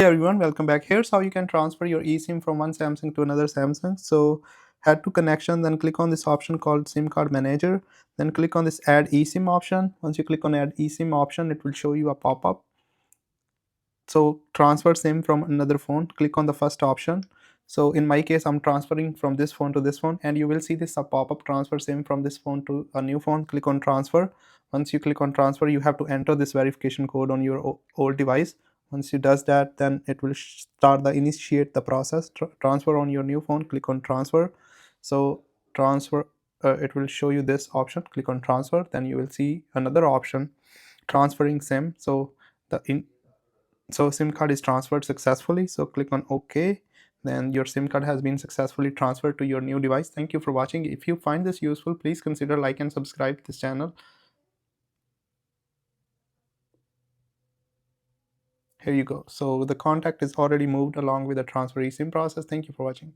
Hey everyone, welcome back. Here's how you can transfer your eSIM from one Samsung to another Samsung. So head to connection, then click on this option called SIM card manager. Then click on this add eSIM option. Once you click on add eSIM option, it will show you a pop-up. So transfer SIM from another phone, click on the first option. So in my case, I'm transferring from this phone to this phone, and you will see this a pop-up transfer SIM from this phone to a new phone. Click on transfer. Once you click on transfer, you have to enter this verification code on your old device. Once you does that, then it will start the initiate the process transfer on your new phone. Click on transfer. So transfer, it will show you this option. Click on transfer, then you will see another option, transferring SIM. So the SIM card is transferred successfully. So click on OK. Then your SIM card has been successfully transferred to your new device. Thank you for watching. If you find this useful, please consider like and subscribe to this channel. Here you go. So the contact is already moved along with the transfer eSIM process. Thank you for watching.